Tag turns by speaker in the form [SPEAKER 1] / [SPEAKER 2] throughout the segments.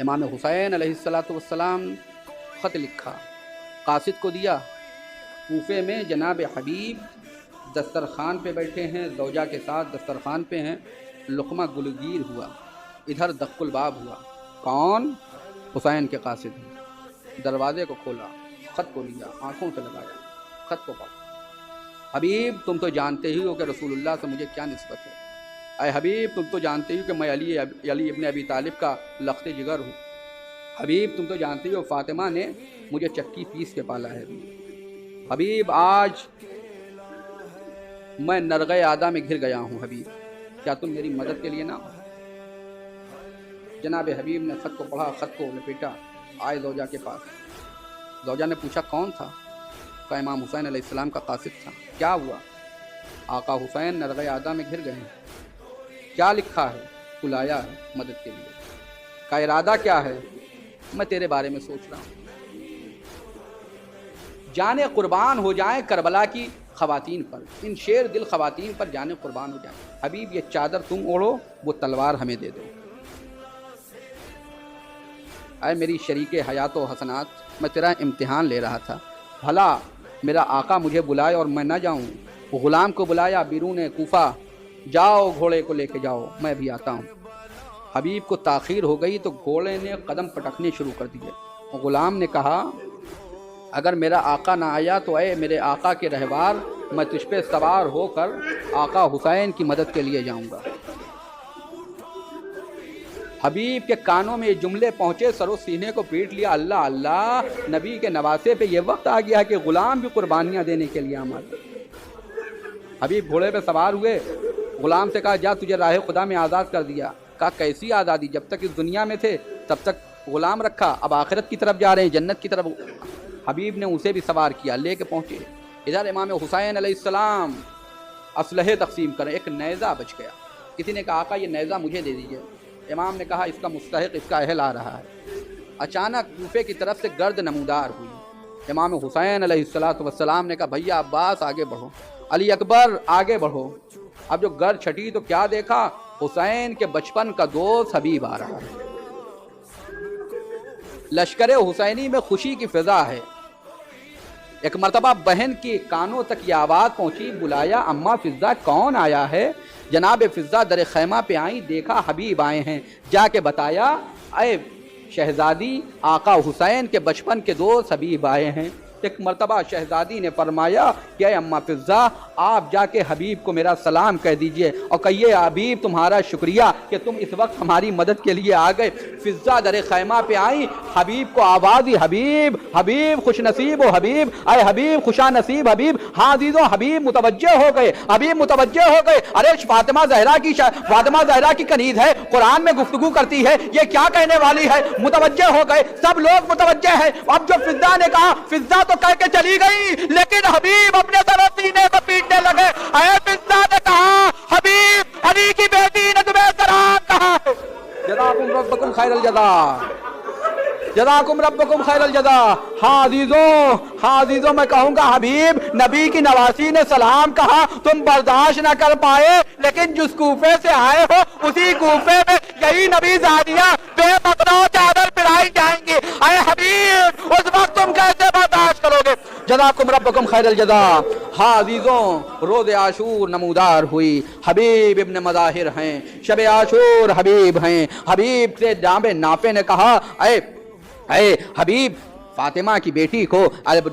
[SPEAKER 1] امام حسین علیہ السلام خط لکھا، قاصد کو دیا۔ کوفے میں جناب حبیب دسترخوان پہ بیٹھے ہیں، زوجہ کے ساتھ دسترخوان پہ ہیں، لقمہ گلگیر ہوا، ادھر دق الباب ہوا۔ کون؟ حسین کے قاصد ہیں۔ دروازے کو کھولا، خط کو لیا، آنکھوں سے لگایا، خط کو پڑھا۔ حبیب تم تو جانتے ہی ہو کہ رسول اللہ سے مجھے کیا نسبت ہے۔ اے حبیب تم تو جانتے ہی ہو کہ میں علی ابن ابی طالب کا لخت جگر ہوں۔ حبیب تم تو جانتے ہی ہو فاطمہ نے مجھے چکی پیس کے پالا ہے۔ حبیب آج میں نرغے آدھا میں گھر گیا ہوں، حبیب کیا تم میری مدد کے لیے نہ ہو؟ جناب حبیب نے خط کو پڑھا، خط کو لپیٹا، آئے زوجہ کے پاس۔ زوجہ نے پوچھا کون تھا؟ کہا امام حسین علیہ السلام کا قاصد تھا۔ کیا ہوا؟ آقا حسین نرغے آدھا میں گھر گئے ہیں۔ کیا لکھا ہے؟ بلایا ہے مدد کے لیے۔ کا ارادہ کیا ہے؟ میں تیرے بارے میں سوچ رہا ہوں، جانے قربان ہو جائیں کربلا کی خواتین پر، ان شیر دل خواتین پر جانے قربان ہو جائیں۔ حبیب یہ چادر تم اوڑھو، وہ تلوار ہمیں دے دو۔ اے میری شریک حیات و حسنات، میں تیرا امتحان لے رہا تھا، بھلا میرا آقا مجھے بلائے اور میں نہ جاؤں؟ غلام کو بلایا بیرون کوفہ، جاؤ گھوڑے کو لے کے جاؤ، میں بھی آتا ہوں۔ حبیب کو تاخیر ہو گئی تو گھوڑے نے قدم پٹکنے شروع کر دیے۔ غلام نے کہا اگر میرا آقا نہ آیا تو اے میرے آقا کے رہبار، میں تجھ پہ سوار ہو کر آقا حسین کی مدد کے لیے جاؤں گا۔ حبیب کے کانوں میں یہ جملے پہنچے، سر و سینے کو پیٹ لیا، اللہ اللہ، نبی کے نواسے پہ یہ وقت آ گیا کہ غلام بھی قربانیاں دینے کے لیے آمادہ۔ حبیب گھوڑے پہ سوار ہوئے، غلام سے کہا جا تجھے راہ خدا میں آزاد کر دیا۔ کہا کیسی آزادی؟ جب تک اس دنیا میں تھے تب تک غلام رکھا، اب آخرت کی طرف جا رہے ہیں، جنت کی طرف۔ حبیب نے اسے بھی سوار کیا، لے کے پہنچے۔ ادھر امام حسین علیہ السلام اسلحے تقسیم کریں، ایک نیزہ بچ گیا۔ کسی نے کہا آقا یہ نیزہ مجھے دے دیجئے۔ امام نے کہا اس کا مستحق، اس کا اہل آ رہا ہے۔ اچانک کوفے کی طرف سے گرد نمودار ہوئی۔ امام حسین علیہ السلام نے کہا بھیا عباس آگے بڑھو، علی اکبر آگے بڑھو۔ اب جو گرد چھٹی تو کیا دیکھا؟ حسین کے بچپن کا دوست حبیب آ رہا ہے۔ لشکر حسینی میں خوشی کی فضا ہے۔ ایک مرتبہ بہن کی کانوں تک یہ آواز پہنچی، بلایا اماں فضہ کون آیا ہے؟ جناب فضہ در خیمہ پہ آئیں، دیکھا حبیب آئے ہیں، جا کے بتایا اے شہزادی آقا حسین کے بچپن کے دوست حبیب آئے ہیں۔ ایک مرتبہ شہزادی نے فرمایا کہ اے اماں فضہ آپ جا کے حبیب کو میرا سلام کہہ دیجئے اور کہیے حبیب تمہارا شکریہ کہ تم اس وقت ہماری مدد کے لیے آ گئے۔ فضہ در خیمہ پہ آئی، حبیب کو آواز دی حبیب حبیب خوش نصیب ہو حبیب، اے حبیب خوشا نصیب حبیب۔ ہاں عزیزوں حبیب متوجہ ہو گئے، حبیب متوجہ ہو گئے۔ ارے فاطمہ زہرا کی کنیز ہے، قرآن میں گفتگو کرتی ہے، یہ کیا کہنے والی ہے؟ متوجہ ہو گئے، سب لوگ متوجہ ہیں۔ اب جو فضہ نے کہا، فضہ تو کہہ کے چلی گئی لیکن حبیب اپنے سر و سینے کو پیٹنے لگے۔ اے فضہ نے کہا حبیب علی کی بیٹی نے تمہیں سلام کہا ہے۔ جزاکم ربکم خیر الجزا، جزاکم ربکم خیر الجزا۔ ہاں عزیزوں میں کہوں گا حبیب نبی کی نواسی نے سلام کہا، تم برداشت نہ کر پائے، لیکن جس کوفے سے آئے ہو اسی کوفے میں یہی نبی زادیاں بے مقدار چادر پہنائی جائیں گی۔ اے حبیب اس وقت تم کیسے برداشت کرو گے؟ جزاکم ربکم خیر الجزا۔ ہاں عزیزوں روز عاشور نمودار ہوئی، حبیب ابن مظاہر ہیں، شب عاشور حبیب ہیں۔ حبیب سے جناب نافع نے کہا اے حبیب فاطمہ کی بیٹی کو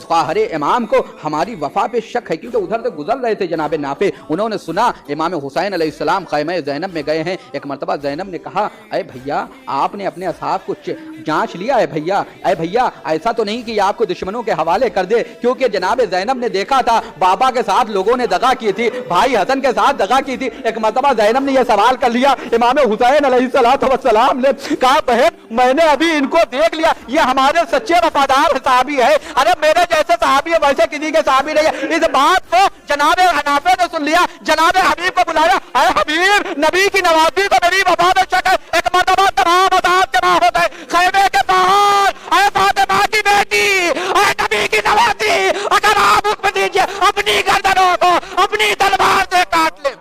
[SPEAKER 1] خواہر امام کو ہماری وفا پہ شک ہے، کیونکہ ادھر سے گزر رہے تھے جناب نافع، انہوں نے سنا امام حسین علیہ السلام خیمہ زینب میں گئے ہیں۔ ایک مرتبہ زینب نے کہا اے بھیا آپ نے اپنے اصحاب کو جانچ لیا ہے بھیا؟ اے بھیا ایسا تو نہیں کہ یہ آپ کو دشمنوں کے حوالے کر دے، کیونکہ جناب زینب نے دیکھا تھا بابا کے ساتھ لوگوں نے دغا کی تھی، بھائی حسن کے ساتھ دغا کی تھی۔ ایک مرتبہ زینب نے یہ سوال کر لیا امام حسین علیہ السلام نے کہا بہن میں نے ابھی ان کو دیکھ لیا، یہ ہمارے سچے وفادار صحابی ہے، ارے میرے جیسے صحابی ہے ویسے کسی کے صحابی نہیں ہے۔ اس بات کو جناب نافع نے سن لیا، جناب حبیب کو بلایا، اے حبیب نبی کی نوازی کو میری وفا میں شک ہے۔ ایک مرتبہ تمام آزاد جمع ہو گئے خیمے کے باہر، اے فاطمہ کی بیٹی، اے نبی کی نوازی، اگر آپ حکم دیجئے اپنی گردنوں کو اپنی تلوار سے کاٹ لیں۔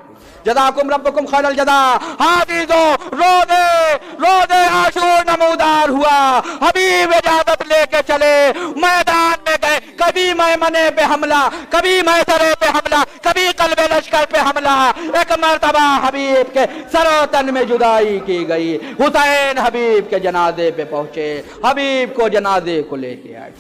[SPEAKER 1] جزاکم ربکم خیر الجزا۔ حافظو روزے عاشور نمو ادار ہوا، حبیب اجازت لے کے چلے، میدان میں گئے، کبھی میمنے پہ حملہ، کبھی میسرے پہ حملہ، کبھی قلب لشکر پہ حملہ، ایک مرتبہ حبیب کے سر و تن میں جدائی کی گئی، حسین حبیب کے جنازے پہ پہنچے، حبیب کو جنازے کو لے کے آئے۔